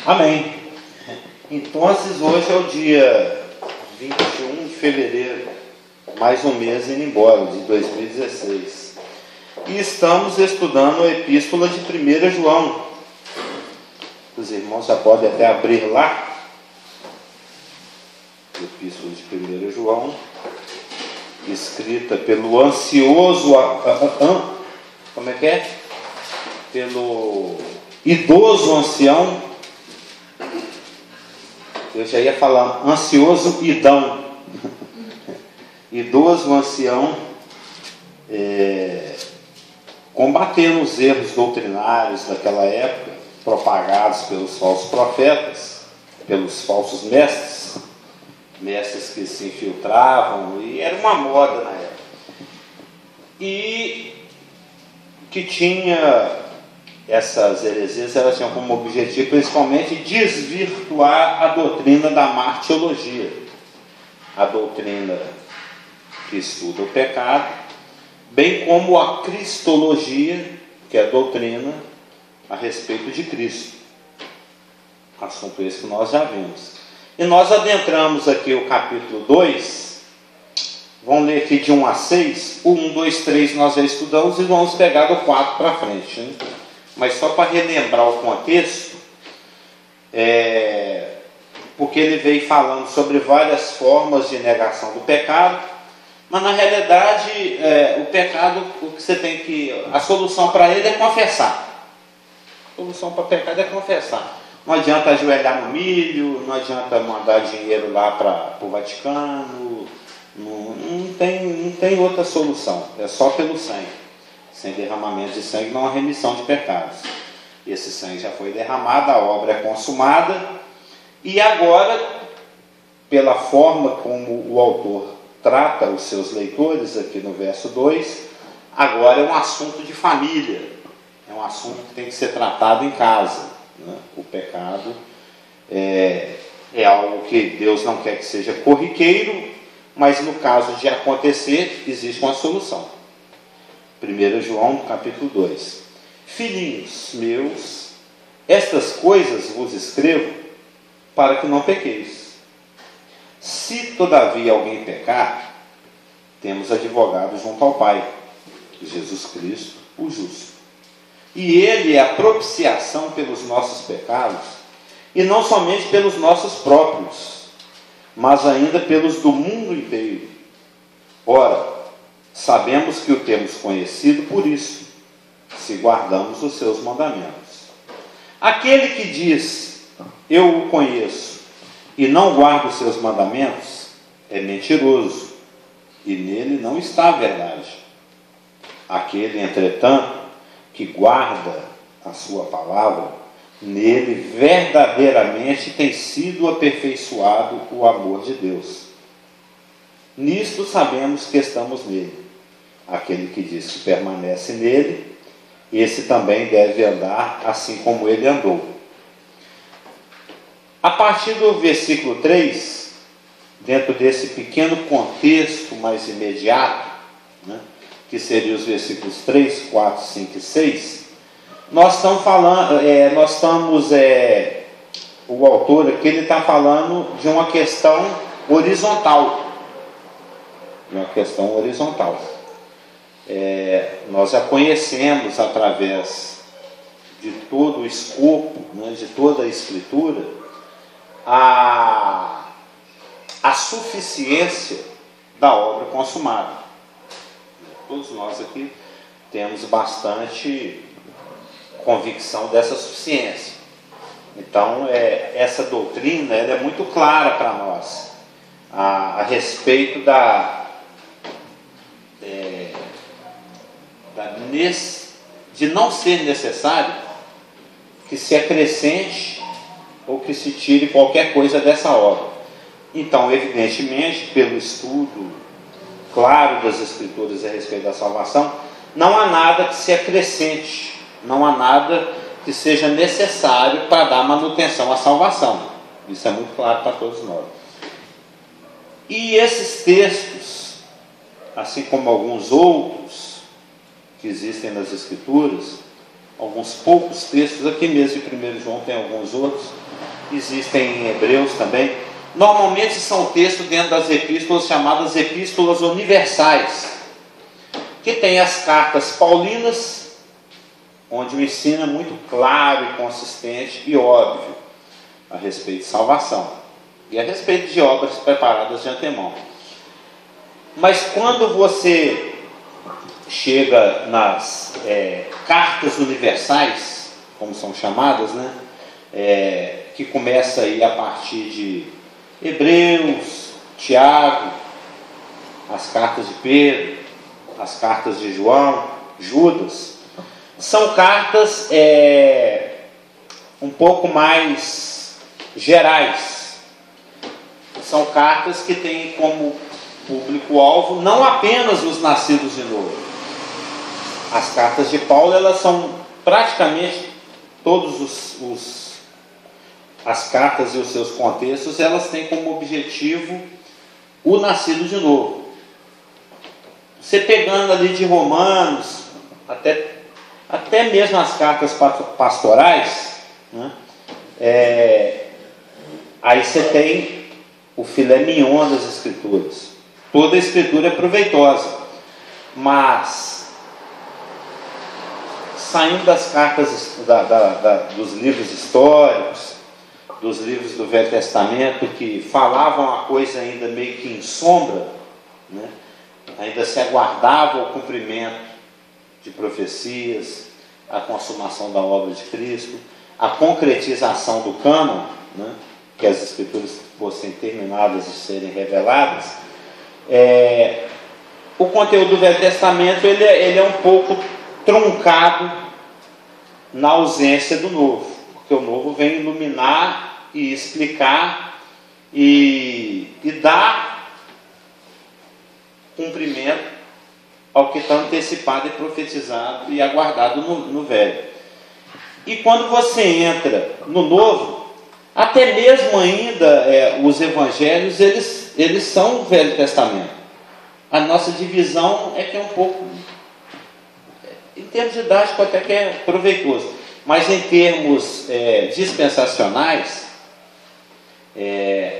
Amém. Então, hoje é o dia 21 de fevereiro, mais um mês indo embora, de 2016. E estamos estudando a epístola de 1 João. Os irmãos já podem até abrir lá. Epístola de 1 João, escrita pelo ansioso, como é que é? Pelo idoso ancião. Eu já ia falar ansioso idão. Idoso ancião, combatendo os erros doutrinários daquela época, propagados pelos falsos profetas, pelos falsos mestres que se infiltravam, e era uma moda na época, e que tinha essas heresias, elas tinham como objetivo principalmente desvirtuar a doutrina da martiologia, a doutrina que estuda o pecado, bem como a cristologia, que é a doutrina a respeito de Cristo, assunto esse que nós já vimos. E nós adentramos aqui o capítulo 2, vamos ler aqui de 1 a 6, o 1, 2, 3 nós já estudamos e vamos pegar do 4 para frente, né? Mas só para relembrar o contexto, porque ele veio falando sobre várias formas de negação do pecado, mas na realidade o pecado, o que você tem que, a solução para ele é confessar. A solução para o pecado é confessar. Não adianta ajoelhar no milho, não adianta mandar dinheiro lá para o Vaticano, não tem outra solução, é só pelo sangue. Sem derramamento de sangue não há remissão de pecados. Esse sangue já foi derramado, a obra é consumada, e agora, pela forma como o autor trata os seus leitores, aqui no verso 2, agora é um assunto de família, é um assunto que tem que ser tratado em casa. O pecado é algo que Deus não quer que seja corriqueiro, mas no caso de acontecer, existe uma solução. 1 João, capítulo 2. Filhinhos meus, estas coisas vos escrevo para que não pequeis. Se todavia alguém pecar, temos advogado junto ao Pai, Jesus Cristo, o justo. E ele é a propiciação pelos nossos pecados, e não somente pelos nossos próprios, mas ainda pelos do mundo inteiro. Ora, sabemos que o temos conhecido por isso, se guardamos os seus mandamentos. Aquele que diz, eu o conheço, e não guarda os seus mandamentos, é mentiroso, e nele não está a verdade. Aquele, entretanto, que guarda a sua palavra, nele verdadeiramente tem sido aperfeiçoado o amor de Deus. Nisto sabemos que estamos nele. Aquele que diz que permanece nele, esse também deve andar assim como ele andou. A partir do versículo 3, dentro desse pequeno contexto mais imediato, né, que seriam os versículos 3, 4, 5 e 6, nós estamos falando, o autor aqui ele está falando de uma questão horizontal. Nós já conhecemos através de todo o escopo, né, de toda a Escritura, a suficiência da obra consumada. Todos nós aqui temos bastante convicção dessa suficiência. Então, essa doutrina ela é muito clara para nós a respeito de não ser necessário que se acrescente ou que se tire qualquer coisa dessa obra. Então, evidentemente, pelo estudo claro das Escrituras a respeito da salvação, não há nada que se acrescente, não há nada que seja necessário para dar manutenção à salvação. Isso é muito claro para todos nós. E esses textos, assim como alguns outros que existem nas Escrituras, alguns poucos textos, aqui mesmo em 1 João tem alguns outros, existem em Hebreus também. Normalmente são textos dentro das epístolas chamadas epístolas universais, que tem as cartas paulinas, onde o ensino é muito claro e consistente e óbvio a respeito de salvação e a respeito de obras preparadas de antemão. Mas quando você chega nas cartas universais, como são chamadas, né? Que começa aí a partir de Hebreus, Tiago, as cartas de Pedro, as cartas de João, Judas, são cartas um pouco mais gerais. São cartas que têm como público-alvo não apenas os nascidos de novo. As cartas de Paulo, elas são praticamente todos as cartas e os seus contextos, elas têm como objetivo o nascido de novo. Você pegando ali de Romanos, até mesmo as cartas pastorais, né? Aí você tem o filé mignon das Escrituras. Toda a Escritura é proveitosa, mas saindo das cartas dos livros históricos, dos livros do Velho Testamento, que falavam a coisa ainda meio que em sombra, né? Ainda se aguardava o cumprimento de profecias, a consumação da obra de Cristo, a concretização do cânon, né? Que as Escrituras fossem terminadas de serem reveladas. O conteúdo do Velho Testamento ele é um pouco truncado na ausência do Novo, porque o Novo vem iluminar e explicar e dar cumprimento ao que está antecipado e profetizado e aguardado no Velho. E quando você entra no Novo, até mesmo ainda os Evangelhos, eles são o Velho Testamento. A nossa divisão é que é um pouco, em termos didáticos até que é proveitoso, mas em termos dispensacionais,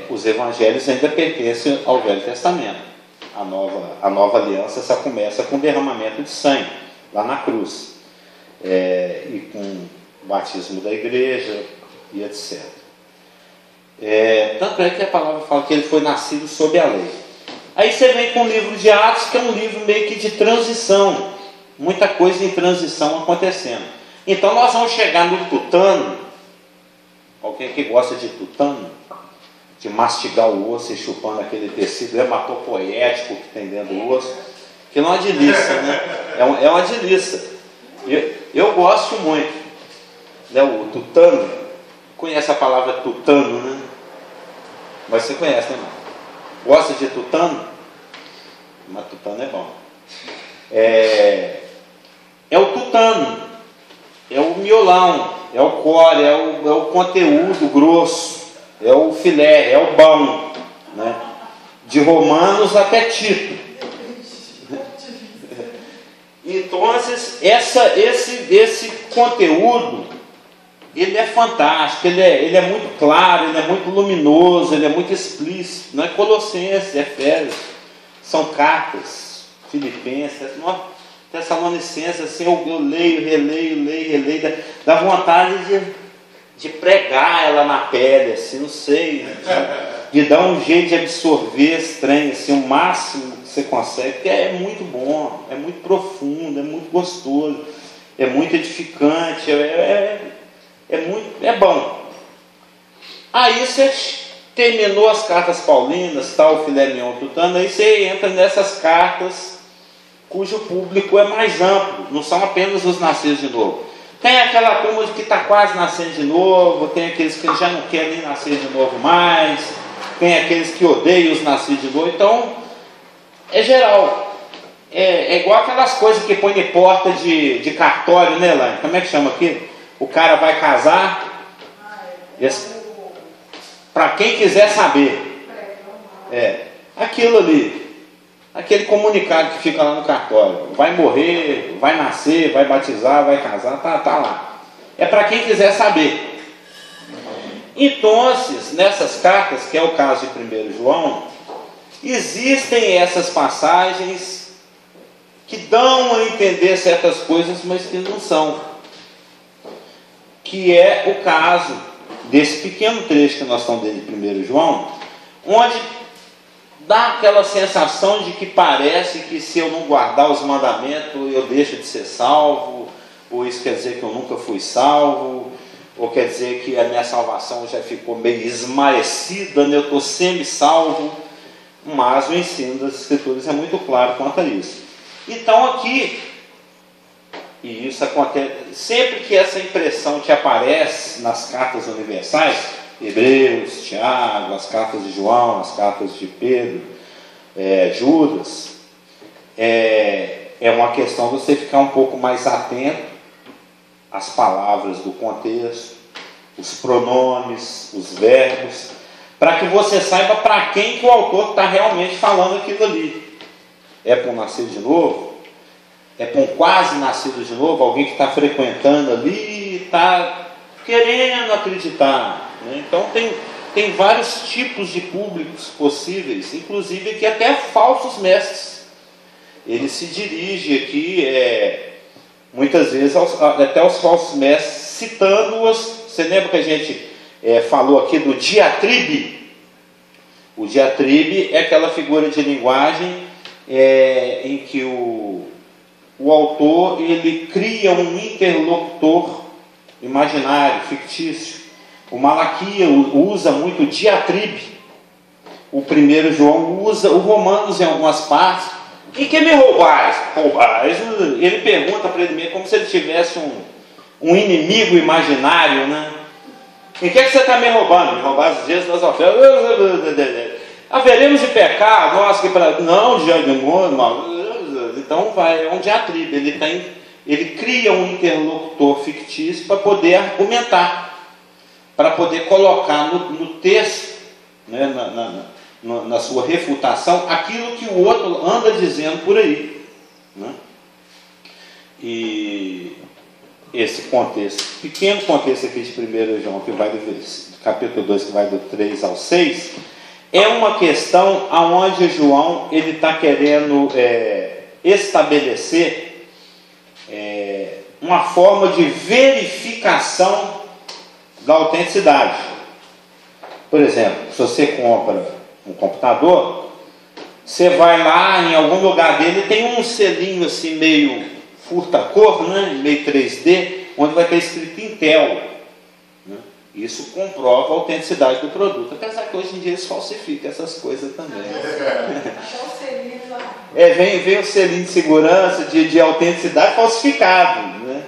os Evangelhos ainda pertencem ao Velho Testamento. A nova aliança só começa com o derramamento de sangue, lá na cruz, e com o batismo da igreja e etc. Tanto é que a palavra fala que ele foi nascido sob a lei. Aí você vem com o livro de Atos, que é um livro meio que de transição, muita coisa em transição acontecendo. Então nós vamos chegar no tutano. Alguém que gosta de tutano, de mastigar o osso e chupando aquele tecido hematopoético que tem dentro do osso, que não é uma delícia, né? É uma delícia. Eu gosto muito, né? O tutano, conhece a palavra tutano, né? Mas você conhece, né, irmão? Gosta de tutano? Mas tutano é bom. É o tutano, é o miolão, é o core, é o conteúdo grosso, é o filé, é o bom, né? De Romanos até Tito. Então, esse conteúdo, ele é fantástico, ele é muito claro, ele é muito luminoso, ele é muito explícito. Não é Colossenses, é Efésios, são cartas, Filipenses, Tessalonicenses, assim, eu leio, releio, dá vontade de pregar ela na pele, assim, não sei, de dar um jeito de absorver esse trem, assim, o máximo que você consegue, porque é muito bom, é muito profundo, é muito gostoso, é muito edificante, é bom. Aí você terminou as cartas paulinas, tal, filé mignon, tutano, aí você entra nessas cartas cujo público é mais amplo, não são apenas os nascidos de novo. Tem aquela turma que está quase nascendo de novo, tem aqueles que já não querem nem nascer de novo mais, tem aqueles que odeiam os nascidos de novo. Então, é geral. É igual aquelas coisas que põe em porta de cartório, né, Laine? Como é que chama aqui? O cara vai casar, para quem quiser saber, aquilo ali. aquele comunicado que fica lá no cartório. Vai morrer, vai nascer, vai batizar, vai casar, tá lá. É para quem quiser saber. Então, nessas cartas, que é o caso de 1 João, existem essas passagens que dão a entender certas coisas, mas que não são. Que é o caso desse pequeno trecho que nós estamos lendo de 1 João, onde dá aquela sensação de que parece que se eu não guardar os mandamentos eu deixo de ser salvo, ou isso quer dizer que eu nunca fui salvo, ou quer dizer que a minha salvação já ficou meio esmaecida, né? Eu estou semi-salvo. Mas o ensino das Escrituras é muito claro quanto a isso. Então aqui, e isso acontece, sempre que essa impressão te aparece nas cartas universais, Hebreus, Tiago, as cartas de João, as cartas de Pedro, Judas, é uma questão de você ficar um pouco mais atento às palavras do contexto, os pronomes, os verbos, para que você saiba para quem que o autor está realmente falando aquilo ali. É para um nascido de novo? É para um quase nascido de novo? Alguém que está frequentando ali e está querendo acreditar, né? Então tem vários tipos de públicos possíveis, inclusive que até falsos mestres. Ele se dirige aqui, muitas vezes, até aos falsos mestres, citando-os. Você lembra que a gente falou aqui do diatribe? O diatribe é aquela figura de linguagem em que o autor ele cria um interlocutor imaginário, fictício. O Malaquias usa muito diatribe. O 1 João usa o Romanos em algumas partes. E que me roubais? Roubais? Ele pergunta para ele mesmo como se ele tivesse um inimigo imaginário, né? Em que você está me roubando? Me roubar às vezes nas ofertas. Haveremos de pecar? Nós que para. Não, de demônio. Então é um diatribe. Ele cria um interlocutor fictício para poder argumentar, para poder colocar no texto, né, na sua refutação, aquilo que o outro anda dizendo por aí, né? E esse contexto, pequeno contexto aqui de 1 João, que vai do capítulo 2, que vai do 3 ao 6, é uma questão aonde João ele está querendo estabelecer uma forma de verificação da autenticidade. Por exemplo, se você compra um computador, você vai lá em algum lugar dele, tem um selinho assim meio furta-cor, né? Meio 3D, onde vai ter escrito Intel, né? Isso comprova a autenticidade do produto, apesar que hoje em dia eles falsificam essas coisas também. Vem o selinho de segurança, de autenticidade falsificado, né?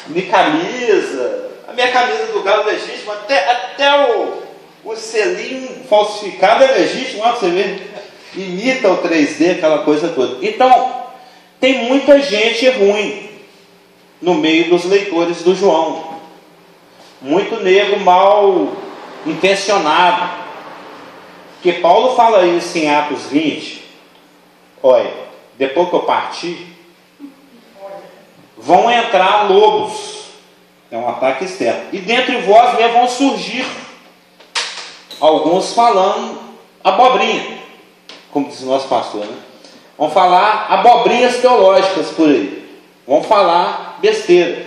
Minha camisa, a minha camisa do Galo é legítima, até o selinho falsificado é legítimo, olha você ver, imita o 3D, aquela coisa toda. Então, tem muita gente ruim no meio dos leitores do João, muito nego mal intencionado, porque Paulo fala isso em Atos 20, olha, depois que eu partir, vão entrar lobos, é um ataque externo, e dentre vós mesmo vão surgir alguns falando abobrinha, como diz o nosso pastor, né? Vão falar abobrinhas teológicas por aí, vão falar besteira,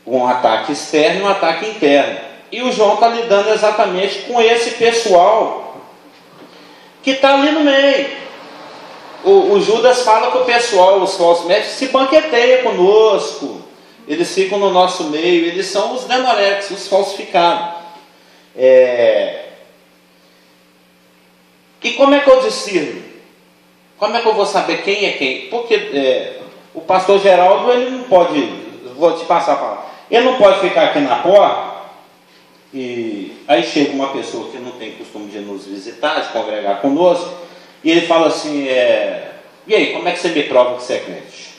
um ataque externo e um ataque interno. E o João está lidando exatamente com esse pessoal que está ali no meio. O Judas fala que o pessoal, os falsos mestres, se banqueteia conosco, eles ficam no nosso meio, eles são os denorex, os falsificados. E como é que eu discerno? Como é que eu vou saber quem é quem? Porque o pastor Geraldo, ele não pode, vou te passar a palavra, ele não pode ficar aqui na porta e aí chega uma pessoa que não tem costume de nos visitar, de congregar conosco, e ele fala assim, e aí, como é que você me prova que você é crente?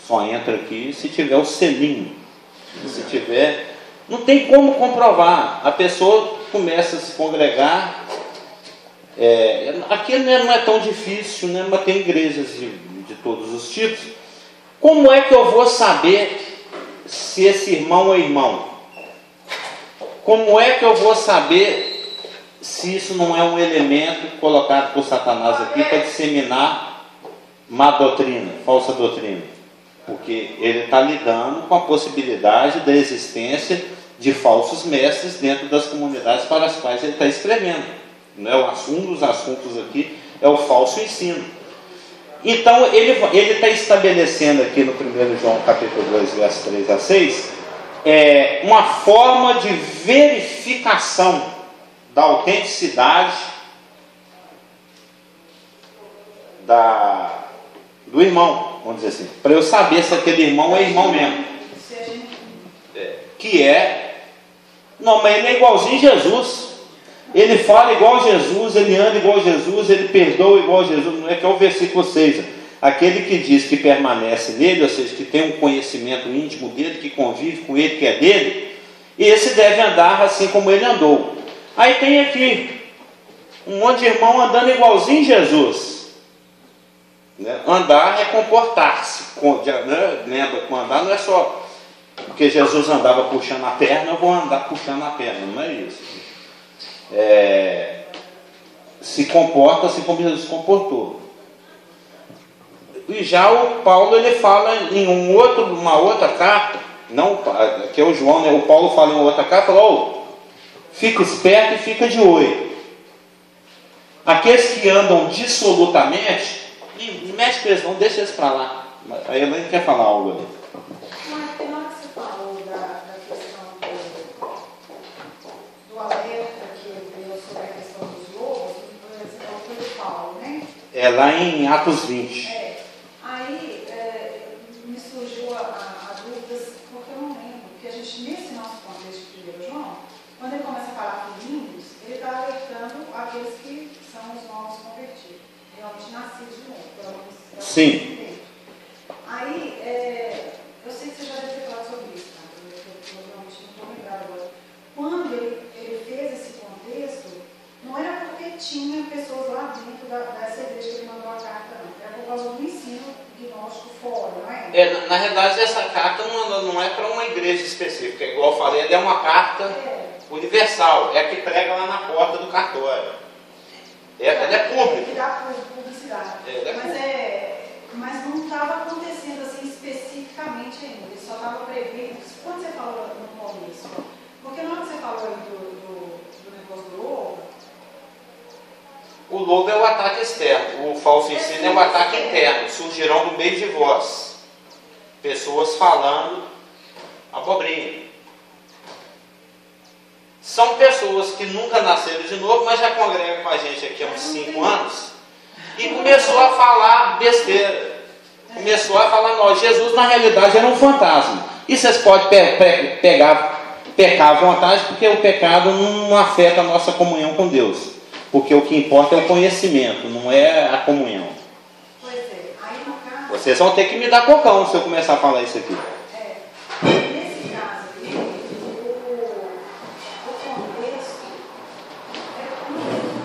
Só entra aqui se tiver o selinho. Se tiver, não tem como comprovar. A pessoa começa a se congregar, Aqui não é tão difícil, né? Mas tem igrejas de todos os tipos. Como é que eu vou saber se esse irmão é irmão? Como é que eu vou saber se isso não é um elemento colocado por Satanás aqui para disseminar má doutrina, falsa doutrina? Porque ele está lidando com a possibilidade da existência de falsos mestres dentro das comunidades para as quais ele está escrevendo. Né? Um dos assuntos aqui é o falso ensino. Então, ele está estabelecendo aqui no 1 João capítulo 2, verso 3 a 6, uma forma de verificação da autenticidade do irmão, vamos dizer assim, para eu saber se aquele irmão é irmão mesmo. Não, mas ele é igualzinho a Jesus. Ele fala igual a Jesus, ele anda igual a Jesus, ele perdoa igual a Jesus. Não é que é o versículo 6. Aquele que diz que permanece nele, ou seja, que tem um conhecimento íntimo dele, que convive com ele, que é dele, esse deve andar assim como ele andou. Aí tem aqui um monte de irmão andando igualzinho a Jesus. Andar é comportar-se. Lembra que andar não é só porque Jesus andava puxando a perna, eu vou andar puxando a perna. Não é isso. Se comporta assim como Jesus se comportou. E já o Paulo ele fala em uma outra carta, não, que é o João, né? O Paulo fala em uma outra carta, fica esperto e fica de olho. Aqueles que andam dissolutamente, não mexe com eles, não deixa eles para lá. A Elaine quer falar algo ali. Mas na hora que você falou da questão do alerta que ele deu sobre a questão dos lobos, você falou que foi o Paulo, né? É lá em Atos 20. Aí me surgiu a dúvida, porque eu não lembro, porque a gente, nesse nosso contexto de 1 João, quando ele começa a falar filhinhos, ele está alertando aqueles que são os novos convertidos, realmente nascidos de novo. Sim. Aí, eu sei que você já deve ter falado sobre isso, tá? Eu realmente não estou lembrado agora. Quando ele fez esse contexto, não era porque tinha pessoas lá dentro dessa igreja que ele mandou a carta, não. Era por causa do ensino gnóstico fora, não é? Na realidade, essa carta não é para uma igreja específica. Igual eu falei, ela é uma carta universal. É a que prega lá na porta do cartório. Ela é pública. Que dá publicidade. Mas não estava acontecendo assim especificamente ainda. Ele só estava prevendo. Quando você falou no começo, porque na hora que você falou aí do negócio do lobo. O lobo é o ataque externo, o falso ensino é o ataque interno. Surgirão do meio de vós pessoas falando abobrinha. São pessoas que nunca nasceram de novo, mas já congregam com a gente aqui há uns 5 anos e começou a falar besteira. Começou a falar, não, Jesus na realidade era um fantasma. E vocês podem pecar à vontade, porque o pecado não afeta a nossa comunhão com Deus. Porque o que importa é o conhecimento, não é a comunhão. Pois é, aí no caso... Vocês vão ter que me dar cocão se eu começar a falar isso aqui. Nesse caso aqui, o contexto...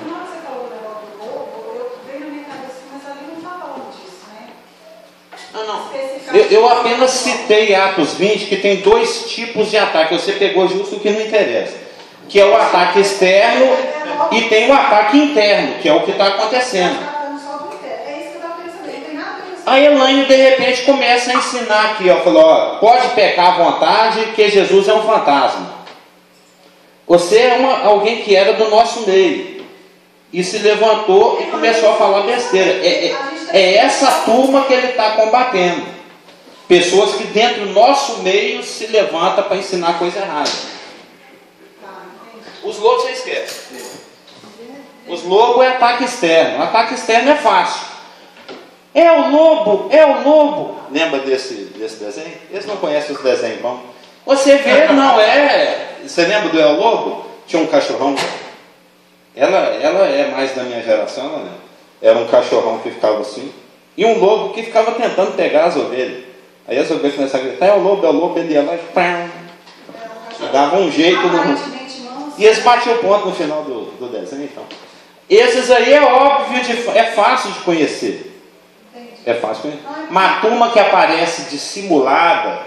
Na hora que você falou do negócio do lobo, eu veio na minha cabeça, mas ali não está falando disso, né? Não. Eu apenas citei Atos 20, que tem 2 tipos de ataque. Você pegou justo o que não interessa. Que é o ataque externo e tem o ataque interno, que é o que está acontecendo. A Elaine, de repente, começa a ensinar aqui, falou, pode pecar à vontade, que Jesus é um fantasma. Você é alguém que era do nosso meio. E se levantou e começou a falar besteira. É essa turma que ele está combatendo. Pessoas que dentro do nosso meio se levantam para ensinar coisa errada. Os lobos você esquece. Os lobos é ataque externo. Ataque externo é fácil. É o lobo. Lembra desse desenho? Eles não conhecem os desenhos, vamos. Você vê, não é. Você lembra do El Lobo? Tinha um cachorrão. Ela é mais da minha geração, ela lembra. Era um cachorrão que ficava assim. E um lobo que ficava tentando pegar as ovelhas. Aí as ovelhas começavam a gritar, é o lobo, ele ia lá e dava um jeito no. E eles batiam o ponto no final do desenho, então. Esses aí é óbvio, é fácil de conhecer. É fácil de conhecer. Uma turma que aparece dissimulada,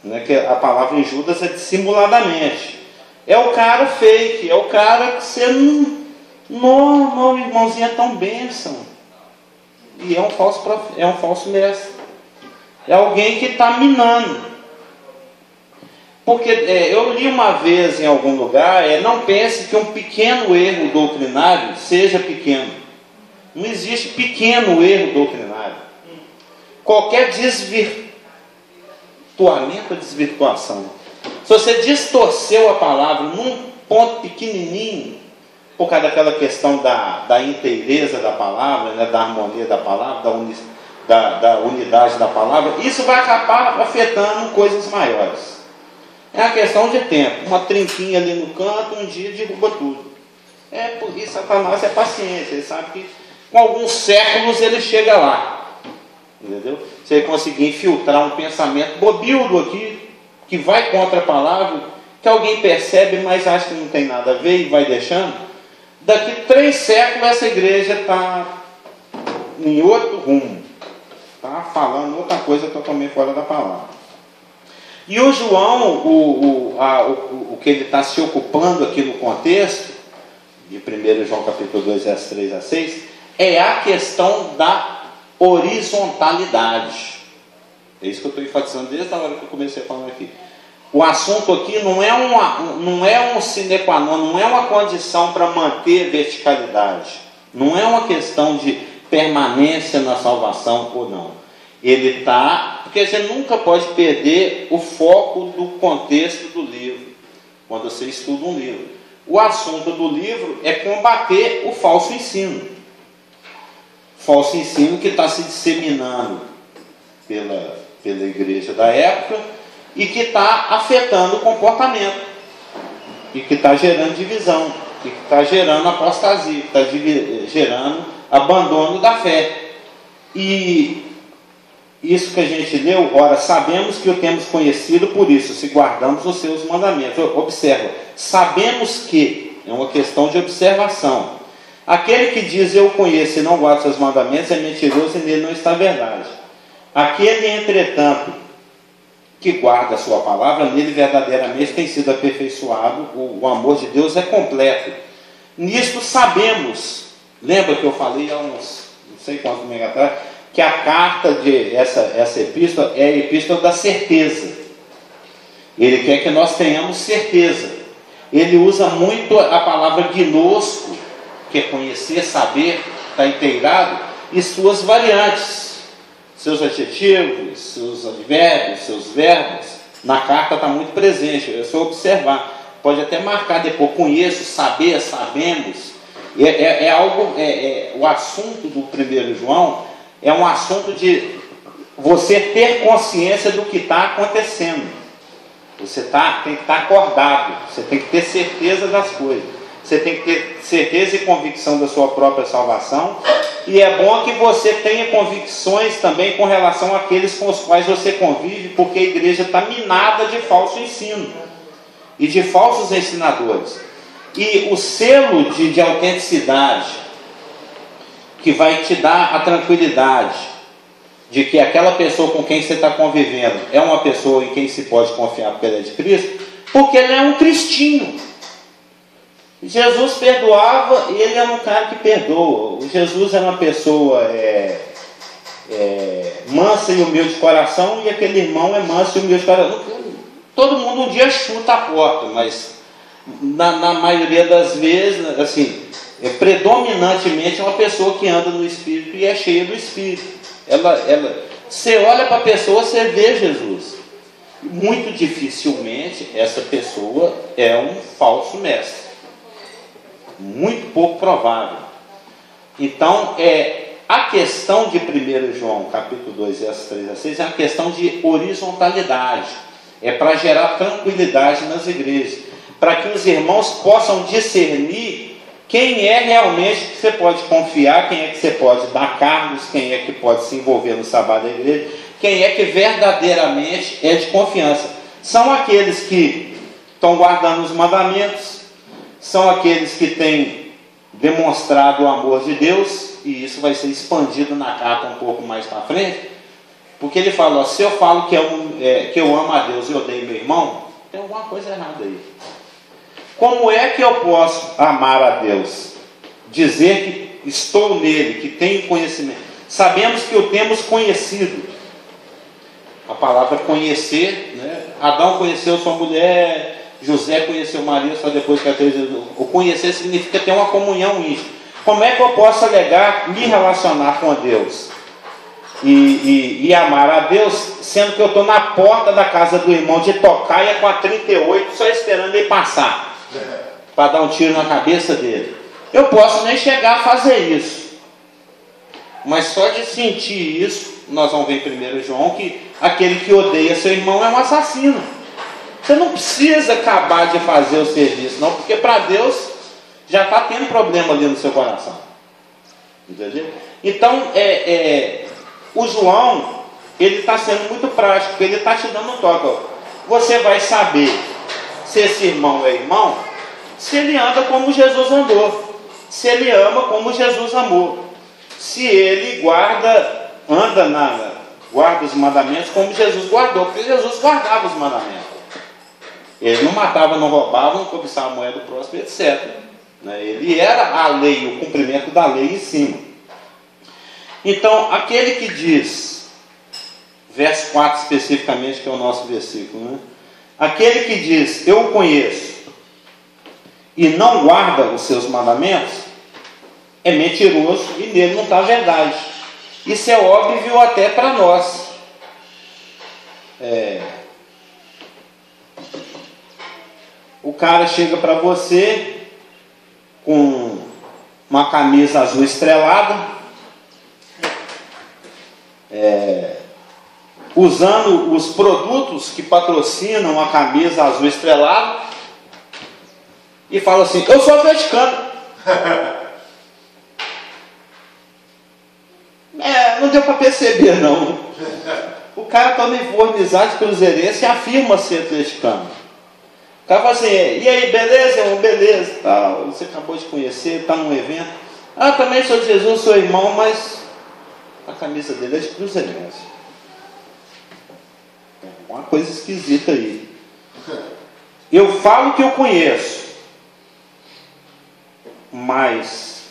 né, que a palavra em Judas é dissimuladamente. É o cara fake, é o cara que você não, irmãozinho, é tão bênção. E é um falso mestre. É alguém que está minando. Porque eu li uma vez em algum lugar, não pense que um pequeno erro doutrinário seja pequeno. Não existe pequeno erro doutrinário. Qualquer desvirtuamento ou desvirtuação. Se você distorceu a palavra num ponto pequenininho, por causa daquela questão da inteireza da palavra, né, da harmonia da palavra, da unidade da palavra, isso vai acabar afetando coisas maiores. É uma questão de tempo. Uma trinquinha ali no canto, um dia derruba tudo. Por isso Satanás é paciência. Ele sabe que com alguns séculos ele chega lá. Entendeu? Se ele conseguir infiltrar um pensamento bobildo aqui, que vai contra a palavra, que alguém percebe, mas acha que não tem nada a ver e vai deixando, daqui 3 séculos essa igreja está em outro rumo. Está falando outra coisa totalmente fora da palavra. E o João, o que ele está se ocupando aqui no contexto, de 1 João capítulo 2, versos 3 a 6, é a questão da horizontalidade. É isso que eu estou enfatizando desde a hora que eu comecei falando aqui. O assunto aqui não é um sine qua non, não é uma condição para manter verticalidade. Não é uma questão de permanência na salvação ou não. Ele está... Porque você nunca pode perder o foco do contexto do livro, quando você estuda um livro. O assunto do livro é combater o falso ensino. Falso ensino que está se disseminando pela igreja da época e que está afetando o comportamento, e que está gerando divisão, e que está gerando apostasia, que está gerando abandono da fé. E isso que a gente leu, ora, sabemos que o temos conhecido por isso, se guardamos os seus mandamentos. Observa, sabemos que, é uma questão de observação. Aquele que diz eu conheço e não guarda os seus mandamentos é mentiroso e nele não está a verdade. Aquele, entretanto, que guarda a sua palavra, nele verdadeiramente tem sido aperfeiçoado, o amor de Deus é completo. Nisto sabemos, lembra que eu falei há uns, não sei quanto tempo atrás, que a carta de essa epístola é a epístola da certeza. Ele quer que nós tenhamos certeza. Ele usa muito a palavra gnosco, que é conhecer, saber, estar inteirado, e suas variantes, seus adjetivos, seus advérbios, seus verbos. Na carta está muito presente, é só observar. Pode até marcar depois, conheço, saber, sabemos. O assunto do 1 João é um assunto de você ter consciência do que está acontecendo. Você tem que estar acordado, você tem que ter certeza das coisas, você tem que ter certeza e convicção da sua própria salvação, e é bom que você tenha convicções também com relação àqueles com os quais você convive, porque a igreja está minada de falso ensino e de falsos ensinadores. E o selo de autenticidade que vai te dar a tranquilidade de que aquela pessoa com quem você está convivendo é uma pessoa em quem se pode confiar porque ela é de Cristo, porque ele é um cristinho. Jesus perdoava e ele era um cara que perdoa. O Jesus era uma pessoa mansa e humilde de coração, e aquele irmão é manso e humilde de coração. Todo mundo um dia chuta a porta, mas na maioria das vezes, assim, predominantemente é uma pessoa que anda no Espírito e é cheia do Espírito. Você olha para a pessoa, você vê Jesus. Muito dificilmente essa pessoa é um falso mestre. Muito pouco provável. Então, a questão de 1 João, capítulo 2, versos 3 a 6, é uma questão de horizontalidade. É para gerar tranquilidade nas igrejas, para que os irmãos possam discernir quem é realmente que você pode confiar, quem é que você pode dar cargos, quem é que pode se envolver no trabalho da igreja, quem é que verdadeiramente é de confiança. São aqueles que estão guardando os mandamentos, são aqueles que têm demonstrado o amor de Deus, e isso vai ser expandido na carta um pouco mais para frente, porque ele fala, ó, se eu falo que eu amo a Deus e odeio meu irmão, tem alguma coisa errada aí. Como é que eu posso amar a Deus? Dizer que estou nele, que tenho conhecimento. Sabemos que o temos conhecido. A palavra conhecer, né? Adão conheceu sua mulher, José conheceu Maria só depois que ela teve Jesus. O conhecer significa ter uma comunhão íntima. Como é que eu posso alegar me relacionar com Deus e amar a Deus, sendo que eu estou na porta da casa do irmão de tocaia com a 38, só esperando ele passar, para dar um tiro na cabeça dele? Eu posso nem chegar a fazer isso, mas só de sentir isso, nós vamos ver em 1 João que aquele que odeia seu irmão é um assassino. Você não precisa acabar de fazer o serviço, não, porque para Deus já está tendo problema ali no seu coração. Entendeu? Então, o João, ele está sendo muito prático, ele está te dando um toque. Ó. Você vai saber se esse irmão é irmão, se ele anda como Jesus andou, se ele ama como Jesus amou, se ele guarda os mandamentos como Jesus guardou, porque Jesus guardava os mandamentos. Ele não matava, não roubava, não cobiçava a moeda do próximo, etc. Ele era a lei, o cumprimento da lei em cima. Então, aquele que diz, verso 4 especificamente, que é o nosso versículo, né? Aquele que diz, eu o conheço, e não guarda os seus mandamentos, é mentiroso e nele não está a verdade. Isso é óbvio até para nós. O cara chega para você com uma camisa azul estrelada, usando os produtos que patrocinam a camisa azul estrelada, e fala assim, eu sou atleticano. Não deu para perceber não. O cara está uniformizado de cruzeirense e afirma ser atleticano. O cara fala assim, e aí, beleza? Beleza, tal. Você acabou de conhecer, está num evento. Também sou de Jesus, sou irmão, mas a camisa dele é de cruzeirense. Uma coisa esquisita aí. Eu falo que eu conheço, mas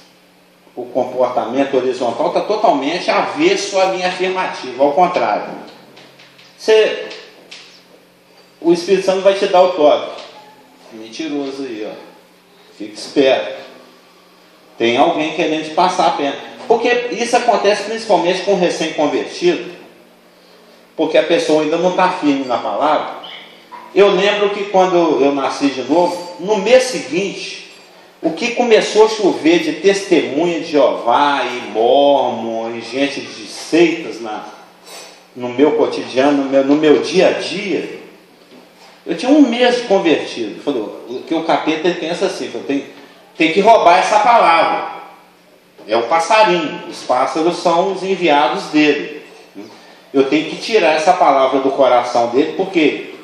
o comportamento horizontal está totalmente avesso à minha afirmativa, ao contrário. O Espírito Santo vai te dar o toque. Mentiroso aí, ó. Fique esperto. Tem alguém querendo te passar a pena. Porque isso acontece principalmente com o recém-convertido, porque a pessoa ainda não está firme na palavra. Eu lembro que quando eu nasci de novo, no mês seguinte, o que começou a chover de testemunha de Jeová e Mórmon e gente de seitas no meu cotidiano, no meu dia a dia. Eu tinha um mês de convertido. Falei, que o capeta ele pensa assim, tem que roubar essa palavra. É o passarinho, os pássaros são os enviados dele. Eu tenho que tirar essa palavra do coração dele, porque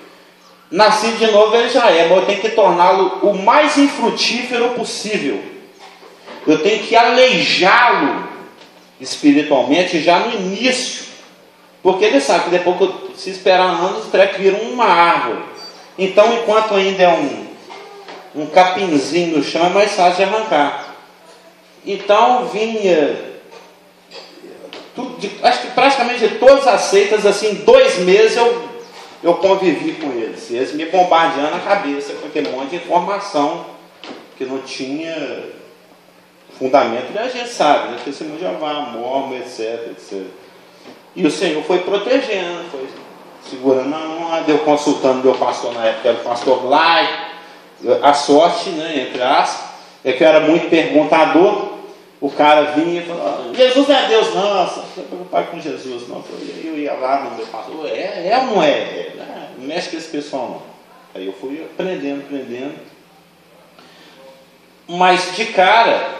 nascido de novo ele já é, mas eu tenho que torná-lo o mais infrutífero possível. Eu tenho que aleijá-lo espiritualmente já no início, porque ele sabe que depois que se esperar anos, o treco vira uma árvore. Então, enquanto ainda é um capinzinho no chão, é mais fácil de arrancar. Então vinha, acho que praticamente de todas as seitas, assim, 2 meses eu convivi com eles. E eles me bombardeando a cabeça com aquele monte de informação que não tinha fundamento. E a gente sabe, né? Testemunho de Jeová, Mórmon, etc, etc. E o Senhor foi protegendo, foi segurando a mão, deu consultando meu pastor na época, era o pastor Lai. A sorte, né, entre aspas, é que eu era muito perguntador. O cara vinha e falava, Jesus não é Deus, não, você não se preocupar com Jesus, não. Eu ia lá no meu pastor, ou não é? Não mexe com esse pessoal, não. Aí eu fui aprendendo. Mas de cara,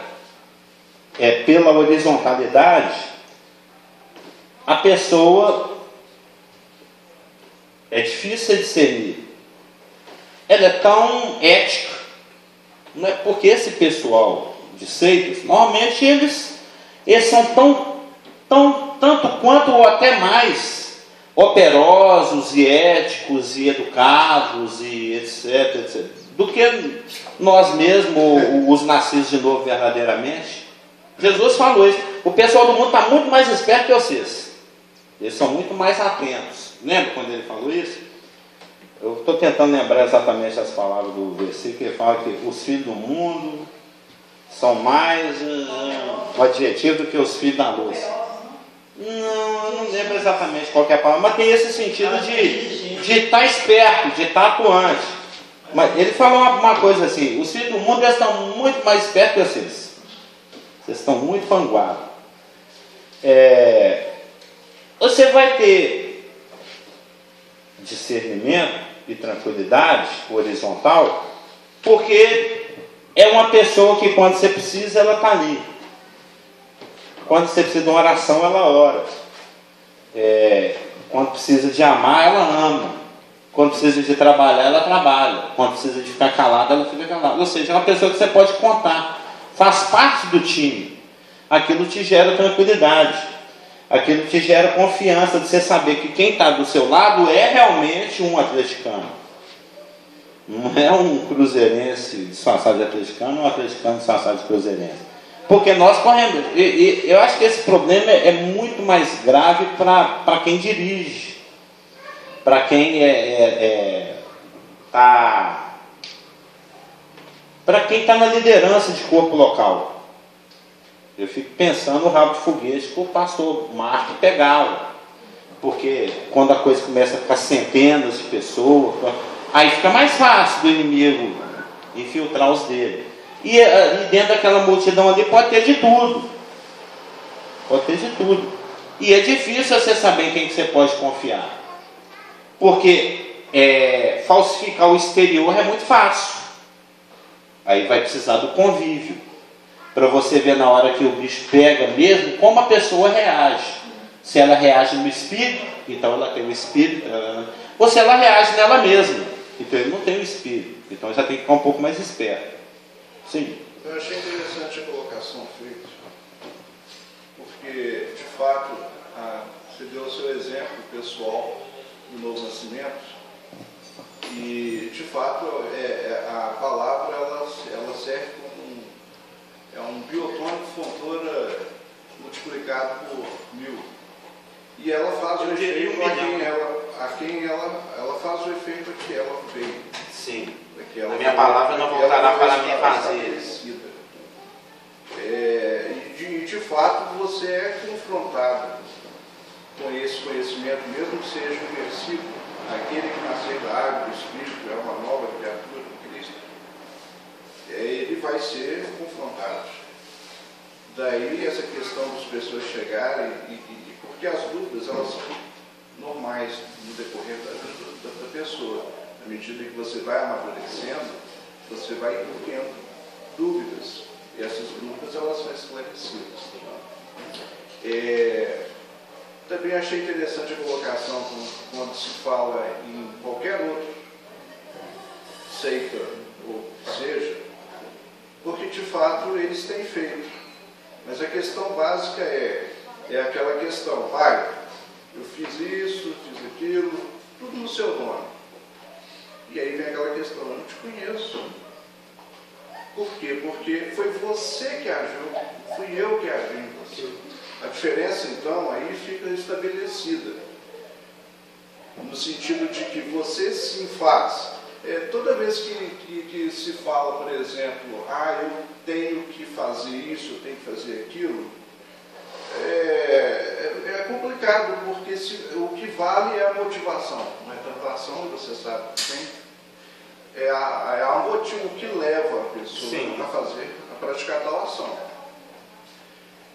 pela horizontalidade, a pessoa é difícil de discernir. Ela é tão ética. Não é porque esse pessoal de seitas, normalmente eles são tanto quanto ou até mais operosos e éticos e educados e etc, do que nós mesmos, os nascidos de novo verdadeiramente. Jesus falou isso. O pessoal do mundo está muito mais esperto que vocês. Eles são muito mais atentos. Lembra quando ele falou isso? Eu estou tentando lembrar exatamente as palavras do versículo, que ele fala que os filhos do mundo são mais um adjetivo do que os filhos da luz. Não lembro exatamente qual que é a palavra, mas tem esse sentido de estar esperto, de estar atuante. Mas ele falou uma coisa assim: os filhos do mundo eles estão muito mais espertos que vocês. Vocês estão muito vanguarda. Você vai ter discernimento e tranquilidade horizontal, porque é uma pessoa que quando você precisa, ela está ali. Quando você precisa de uma oração, ela ora. Quando precisa de amar, ela ama. Quando precisa de trabalhar, ela trabalha. Quando precisa de ficar calada, ela fica calada. Ou seja, é uma pessoa que você pode contar. Faz parte do time. Aquilo te gera tranquilidade. Aquilo te gera confiança de você saber que quem está do seu lado é realmente um atleticano. Não é um cruzeirense disfarçado de atleticano, um atleticano disfarçado de cruzeirense. Porque nós corremos. Eu acho que esse problema é muito mais grave para quem dirige. Para quem para quem está na liderança de corpo local. Eu fico pensando no rabo de foguete que o pastor Marco pegava. Porque quando a coisa começa a ficar centenas de pessoas, aí fica mais fácil do inimigo infiltrar os dele. E dentro daquela multidão ali pode ter de tudo. Pode ter de tudo. E é difícil você saber em quem que você pode confiar. Porque falsificar o exterior é muito fácil. Aí vai precisar do convívio. Para você ver na hora que o bicho pega mesmo, como a pessoa reage. Se ela reage no espírito, então ela tem o espírito. Ou se ela reage nela mesma, então ele não tem o espírito. Então já tem que ficar um pouco mais esperto. Sim. Eu achei interessante a colocação feita, porque, de fato, você deu o seu exemplo pessoal do novo nascimento, e, de fato, a palavra ela serve como um biotônico fontoura multiplicado por 1000. E ela faz o efeito a quem ela faz o efeito a que ela veio. Sim. A minha palavra não voltará para mim vazia. E de fato você é confrontado com esse conhecimento, mesmo que seja um versículo, aquele que nasceu da água, do Espírito, é uma nova criatura de Cristo, ele vai ser confrontado. Daí essa questão das pessoas chegarem, porque as dúvidas elas são normais no decorrer da pessoa. À medida que você vai amadurecendo, você vai tendo dúvidas. E essas dúvidas elas são esclarecidas. Também achei interessante a colocação quando se fala em qualquer outro seita, ou seja, porque de fato eles têm feito. Mas a questão básica é aquela questão: pai, eu fiz isso, fiz aquilo, tudo no seu nome. E aí vem aquela questão: eu não te conheço. Por quê? Porque foi você que agiu, fui eu que agi em você. A diferença, então, aí fica estabelecida. No sentido de que você sim faz. Toda vez que se fala, por exemplo, eu tenho que fazer isso, eu tenho que fazer aquilo, é complicado, porque o que vale é a motivação. Não é tanta ação, você sabe, tem. O que leva a pessoa a fazer, a praticar tal ação.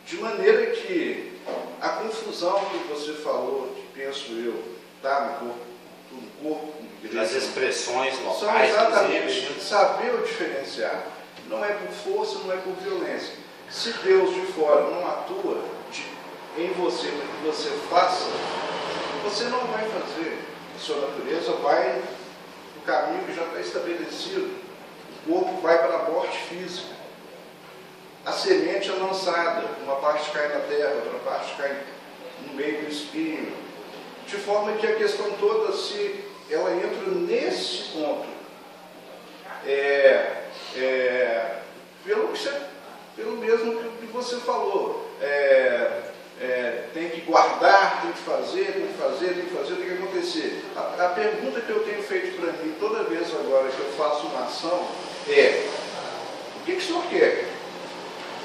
De maneira que a confusão que você falou, que penso eu, está no corpo, as expressões locais, são exatamente saber o diferenciar. Não é por força, não é por violência. Se Deus de fora não atua em você para que você faça, você não vai fazer. A sua natureza vai no caminho que já está estabelecido. O corpo vai para a morte física. a semente é lançada, uma parte cai na terra, outra parte cai no meio do espinho, de forma que a questão toda, se ela entra nesse ponto, pelo mesmo que você falou, tem que guardar, tem que fazer, tem que acontecer. A pergunta que eu tenho feito para mim toda vez agora que eu faço uma ação é: o que o senhor quer?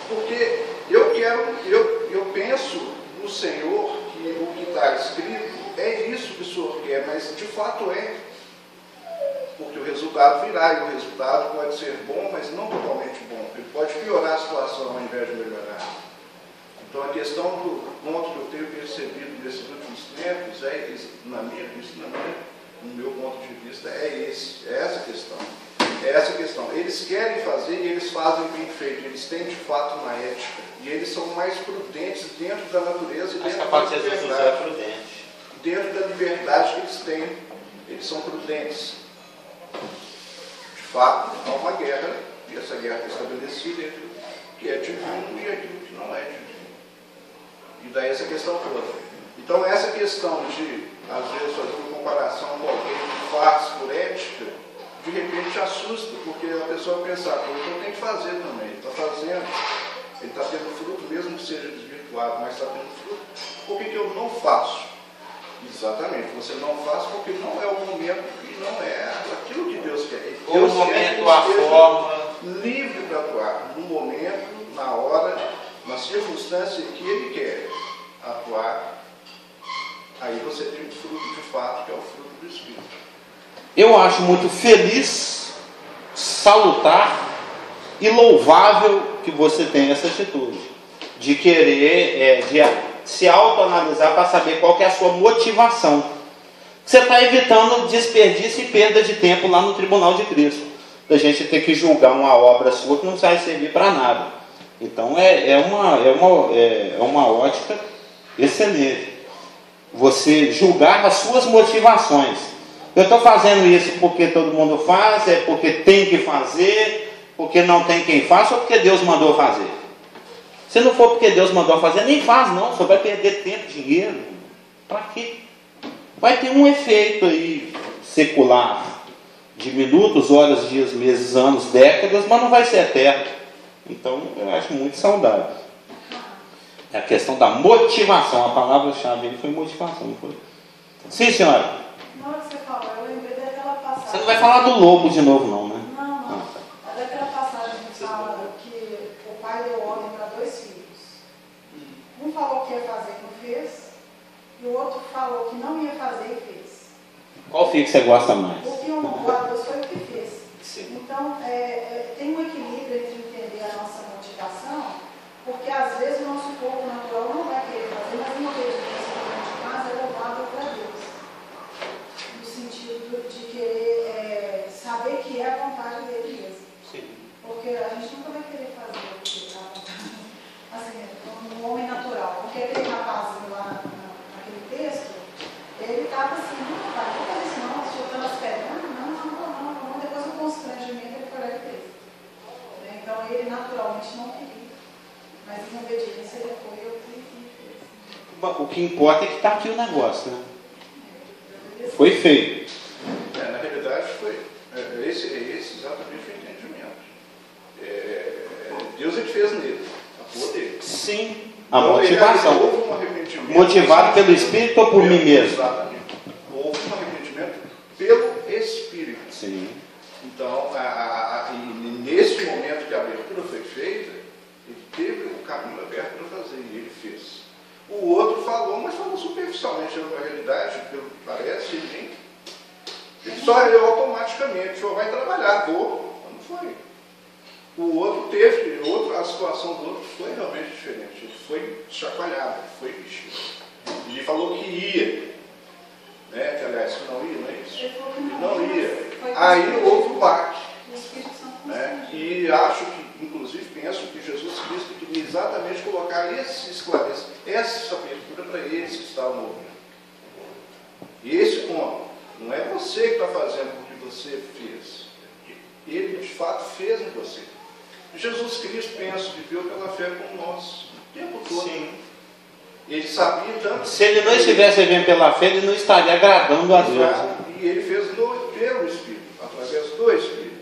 Porque eu penso no Senhor que o que está escrito é isso que o senhor quer, mas de fato é. Porque o resultado virá, e o resultado pode ser bom, mas não totalmente bom. Ele pode piorar a situação ao invés de melhorar. Então a questão do ponto que eu tenho percebido nesses últimos tempos no meu ponto de vista, é essa questão. É essa questão. Eles querem fazer e eles fazem bem feito. Eles têm de fato uma ética. E eles são mais prudentes dentro da natureza e dentro da liberdade. Dentro da liberdade que eles têm, eles são prudentes. De fato, há uma guerra, e essa guerra é estabelecida entre o que é divino e aquilo que não é divino. E daí essa questão toda. Então essa questão de, às vezes, fazer uma comparação com alguém que faz por ética, de repente assusta, porque a pessoa pensa, então tem que fazer também, ele está fazendo, ele está tendo fruto, mesmo que seja desvirtuado, mas está tendo fruto. Por que eu não faço? Exatamente, você não faz porque não é o momento e não é aquilo que Deus quer. Ou o momento, a forma. Livre para atuar, no momento, na hora, na circunstância que Ele quer atuar, aí você tem o fruto de fato, que é o fruto do Espírito. Eu acho muito feliz, salutar e louvável que você tenha essa atitude de querer, de se autoanalisar para saber qual que é a sua motivação. Você está evitando desperdício e perda de tempo lá no tribunal de Cristo, da gente ter que julgar uma obra sua que não vai servir para nada. Então é uma ótica excelente você julgar as suas motivações. Eu estou fazendo isso porque todo mundo faz, é porque tem que fazer, porque não tem quem faça, ou porque Deus mandou fazer. Se não for porque Deus mandou fazer, nem faz não, só vai perder tempo, dinheiro. Para quê? Vai ter um efeito aí secular, de minutos, horas, dias, meses, anos, décadas, mas não vai ser eterno. Então eu acho muito saudável. É a questão da motivação, a palavra-chave foi motivação, não foi? Sim, senhora. Na hora que você falou, eu lembrei daquela passagem. Você não vai falar do lobo de novo, não, né? Não. É daquela passagem que fala que o pai deu ordem para 2 filhos. Um falou que ia fazer e não fez, e o outro falou que não ia fazer e fez. Qual filho que você gosta mais? O que o Deus foi o que fez. Sim. Então, tem um equilíbrio entre entender a nossa motivação, porque às vezes o nosso corpo natural não vai querer fazer, mas uma obediência dentro de casa é louvável para Deus. No sentido de querer saber que é a vontade dele mesmo. Sim. Porque a gente nunca vai querer fazer o que está assim, um homem natural. Porque aquele rapazinho lá naquele texto, ele estava assim, não vai fazer isso não, chutando as pedras, não, depois do constrangimento ele foi lá e fez. Então ele naturalmente não queria. Mas em obediência ele foi eu que fez. O que importa é que está aqui o negócio, né? Foi feito. Na realidade, esse exatamente o entendimento. Deus ele fez nele, atuou dele. Sim, a motivação. Motivado pelo Espírito ou por mim mesmo? Exatamente. Houve um arrependimento pelo Espírito. Sim. Então, nesse momento que a abertura foi feita, ele teve o caminho aberto para fazer e ele fez. O outro falou, mas falou superficialmente. Na realidade, pelo que parece, ele só automaticamente, o senhor vai trabalhar, vou. Não foi. O outro a situação do outro foi realmente diferente. Ele foi chacoalhado, ele foi mexido. Ele falou que ia. Que aliás, que não ia, não é isso? Ele não ia. Aí houve um baque. E acho que, inclusive, penso que Jesus Cristo queria exatamente colocar essa abertura para eles que estavam ouvindo. E esse ponto, não é você que está fazendo o que você fez. Ele, de fato, fez em você. Jesus Cristo, penso, viveu pela fé com nós o tempo todo. Sim. Ele sabia tanto. Se ele não estivesse vivendo pela fé, ele não estaria agradando a Deus. E ele fez pelo Espírito, através do Espírito.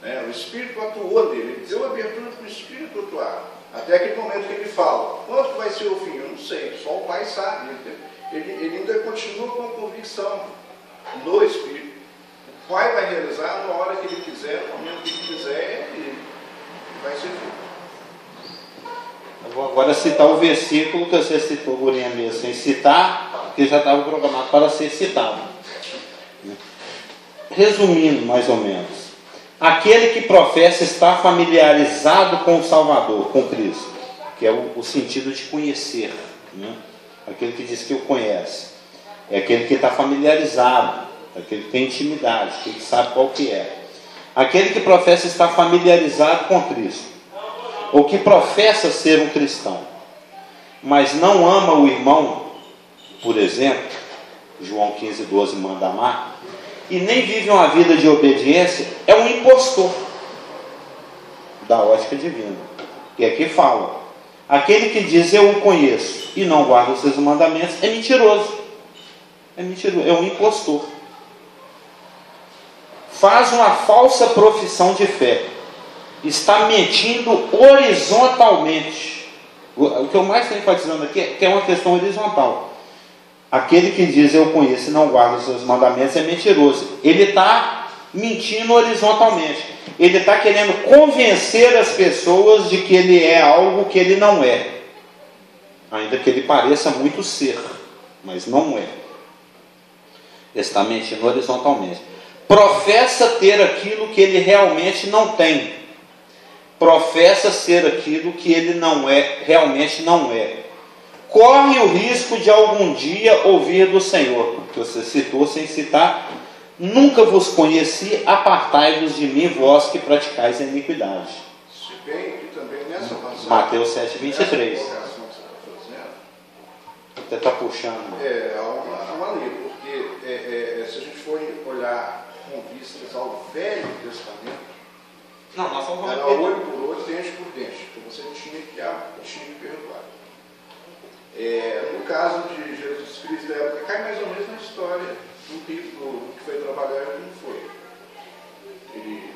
Né? O Espírito atuou nele, ele deu abertura para o Espírito atuar. Até aquele momento que ele fala, quando que vai ser o fim? Eu não sei, só o Pai sabe. Ele ainda continua com a convicção no Espírito. O Pai vai realizar na hora que ele quiser, no momento que ele quiser, ele vai ser feito. Eu vou agora citar o versículo que você citou, Gurinha, mesmo, sem citar, porque já estava programado para ser citado. Resumindo, mais ou menos, aquele que professa estar familiarizado com o Salvador, com Cristo, que é o sentido de conhecer, né? Aquele que diz que o conhece, é aquele que está familiarizado, aquele que tem intimidade, aquele que sabe qual que é. Aquele que professa estar familiarizado com Cristo, ou que professa ser um cristão, mas não ama o irmão, por exemplo, João 15:12 manda amar, e nem vive uma vida de obediência, é um impostor da ótica divina. E aqui fala, aquele que diz eu o conheço e não guarda os seus mandamentos é mentiroso. É mentiroso, é um impostor. Faz uma falsa profissão de fé. Está mentindo horizontalmente. O que eu mais estou enfatizando aqui é que é uma questão horizontal. Aquele que diz eu conheço e não guarda os seus mandamentos é mentiroso. Ele está mentindo horizontalmente. Ele está querendo convencer as pessoas de que ele é algo que ele não é. Ainda que ele pareça muito ser, mas não é. Ele está mentindo horizontalmente. Professa ter aquilo que ele realmente não tem. Professa ser aquilo que ele não é, realmente não é. Corre o risco de algum dia ouvir do Senhor, que você citou sem citar, nunca vos conheci, apartai-vos de mim, vós que praticais a iniquidade. Se bem que também nessa passagem, Mateus 7:23. Você está puxando. Há uma lei, porque se a gente for olhar com vistas ao Velho Testamento, não, nós estamos era olho por olho, dente por dente. Então você tinha que perdoar. No caso de Jesus Cristo, cai mais ou menos na história do rico que foi trabalhar e não foi. Ele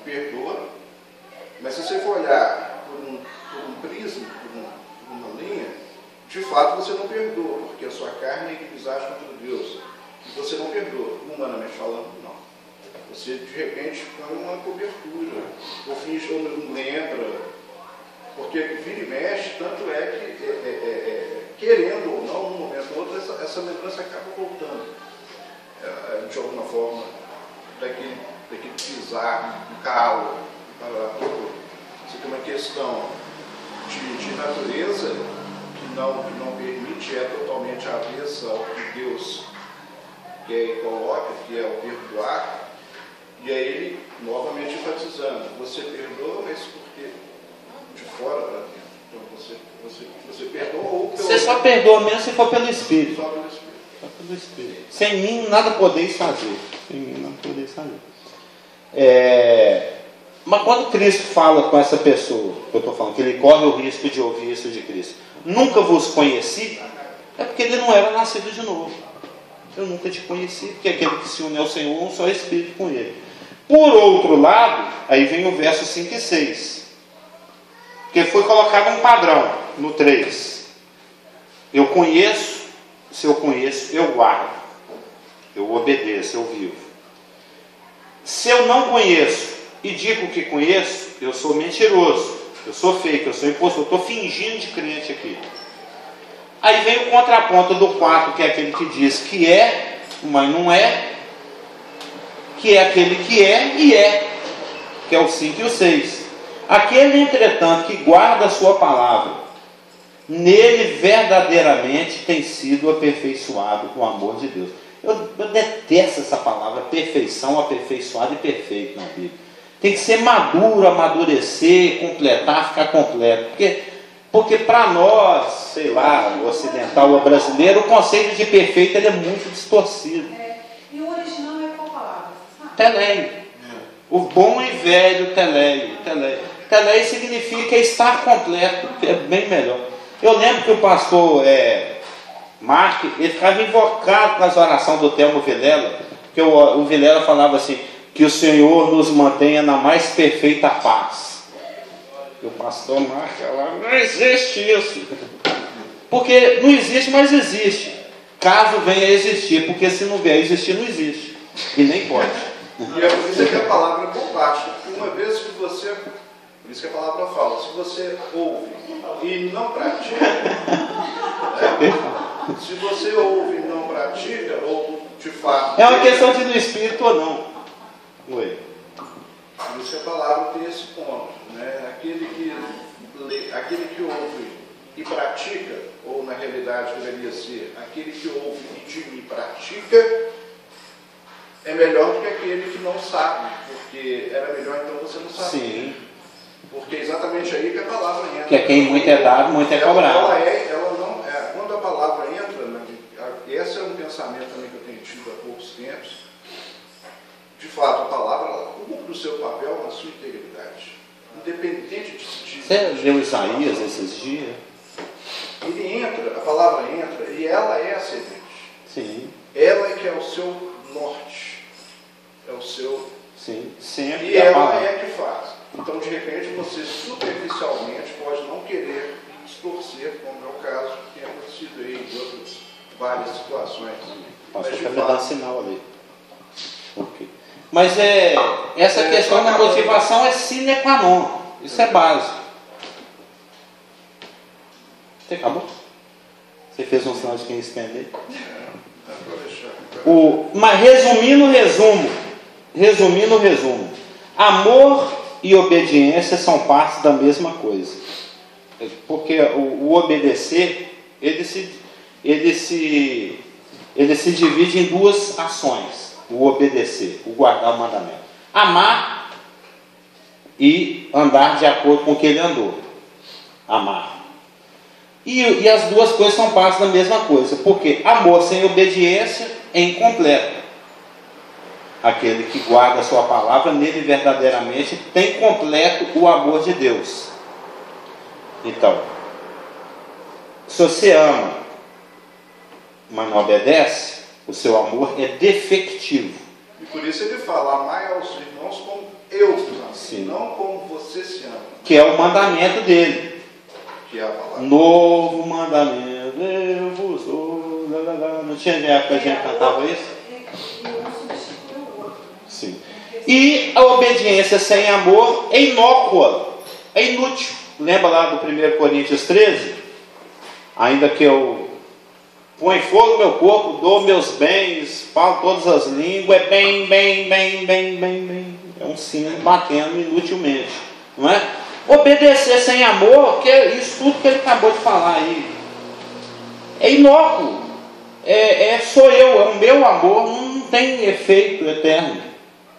perdoa, mas se você for olhar por um prisma, por uma linha, de fato você não perdoa, porque a sua carne é inimizade contra Deus. E você não perdoa, humanamente falando, não. Você de repente põe uma cobertura, ou finge ou não lembra. Porque vira e mexe, tanto é que, querendo ou não, num momento ou outro, essa lembrança acaba voltando. De alguma forma, daquele pisar, do calo. Você tem uma questão de natureza que não permite, é totalmente avessa ao que Deus quer e coloca, que é o perdoar. E aí ele, novamente enfatizando, você perdoa, mas porque de fora para dentro. Então você perdoa ou pelo... Você só perdoa mesmo se for pelo Espírito. Só pelo Espírito. Só pelo Espírito. Sem mim nada podeis fazer. Sem mim nada podeis fazer. Mas quando Cristo fala com essa pessoa, que eu estou falando, que ele corre o risco de ouvir isso de Cristo, nunca vos conheci, é porque ele não era nascido de novo. Eu nunca te conheci, porque aquele que se une ao Senhor é um só Espírito com ele. Por outro lado, aí vem o verso 5 e 6. Porque foi colocado um padrão no 3. Eu conheço, se eu conheço, eu guardo. Eu obedeço, eu vivo. Se eu não conheço e digo que conheço, eu sou mentiroso, eu sou fake, eu sou impostor, eu estou fingindo de crente aqui. Aí vem o contraponto do 4, que é aquele que diz que é, mas não é, que é aquele que é e é, que é o 5 e o 6. Aquele, entretanto, que guarda a sua palavra, nele verdadeiramente tem sido aperfeiçoado o amor de Deus. Eu detesto essa palavra, perfeição, aperfeiçoado e perfeito na Bíblia. Tem que ser maduro, amadurecer, completar, ficar completo. Porque para nós, sei lá, o ocidental ou o brasileiro, o conceito de perfeito ele é muito distorcido. E o original é qual palavra? Telém. O bom e velho teleio. Teleio significa estar completo, é bem melhor. Eu lembro que o pastor Mark, ele ficava invocado com as orações do Telmo Vilela, que o Vilela falava assim, que o Senhor nos mantenha na mais perfeita paz. E o pastor Mark falava, não existe isso. Porque não existe, mas existe. Caso venha a existir, porque se não vier a existir, não existe. E nem pode. E é por isso que a palavra é bombástica. Uma vez que você, por isso que a palavra fala, se você ouve e não pratica, se você ouve e não pratica, ou de fato... É uma questão de no espírito ou não. Oi. Por isso que a palavra tem esse ponto, né? Aquele que ouve e pratica, ou na realidade deveria ser, aquele que ouve e de mim pratica, é melhor do que aquele que não sabe, porque era melhor então você não saber. Sim. Porque é exatamente aí que a palavra entra. Que é quem muito é dado, muito é cobrado. Quando a palavra entra, esse é um pensamento também que eu tenho tido há poucos tempos. De fato, a palavra ela cumpre o seu papel na sua integridade, independente de se Você leu Isaías esses dias? Ele entra, a palavra entra, e ela é a semente. Sim. Ela é que é o seu norte. É o seu... Sim, sempre. E ela é que faz. Então, de repente, você superficialmente pode não querer distorcer, como é o caso que tem acontecido aí em outras várias situações. Posso até me dar sinal ali. Okay. Mas essa questão da motivação é sine qua non. Isso é básico. Você acabou? Você fez um sinal de quem estender? Mas resumindo o resumo. Amor e obediência são partes da mesma coisa. Porque o obedecer, ele se divide em duas ações. O obedecer, o guardar o mandamento. Amar e andar de acordo com o que ele andou. Amar. E as duas coisas são partes da mesma coisa. Porque amor sem obediência é incompleto. Aquele que guarda a sua palavra, nele verdadeiramente tem completo o amor de Deus. Então, se você ama, mas não obedece, o seu amor é defectivo. E por isso ele fala, amai aos irmãos como eu vos amo, não como você se ama. Que é o mandamento dele. Que é a palavra. Novo mandamento, eu vos dou. Não tinha época que a gente cantava isso? Sim. E a obediência sem amor é inócua, é inútil. Lembra lá do 1 Coríntios 13? Ainda que eu ponho fogo no meu corpo, dou meus bens, falo todas as línguas, é bem. É um sino batendo inutilmente, não é? Obedecer sem amor, que é isso tudo que ele acabou de falar aí, é inócuo, sou eu, é o meu amor, não tem efeito eterno,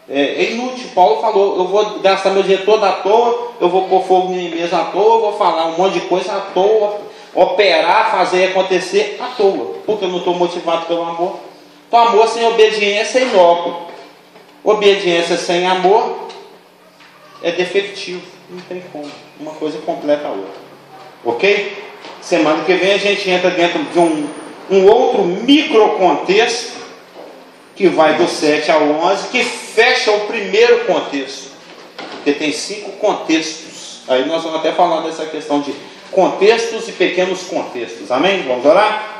é inútil. Paulo falou, eu vou gastar meu dia todo à toa, eu vou pôr fogo em mim mesmo à toa, eu vou falar um monte de coisa à toa, operar, fazer acontecer à toa, porque eu não estou motivado pelo amor. Então amor sem obediência é inócuo, obediência sem amor é defectivo, não tem como, uma coisa completa a outra, ok? Semana que vem a gente entra dentro de um outro microcontexto que vai do 7 ao 11, que fecha o primeiro contexto, porque tem 5 contextos. Aí nós vamos até falar dessa questão de contextos e pequenos contextos, amém? Vamos orar?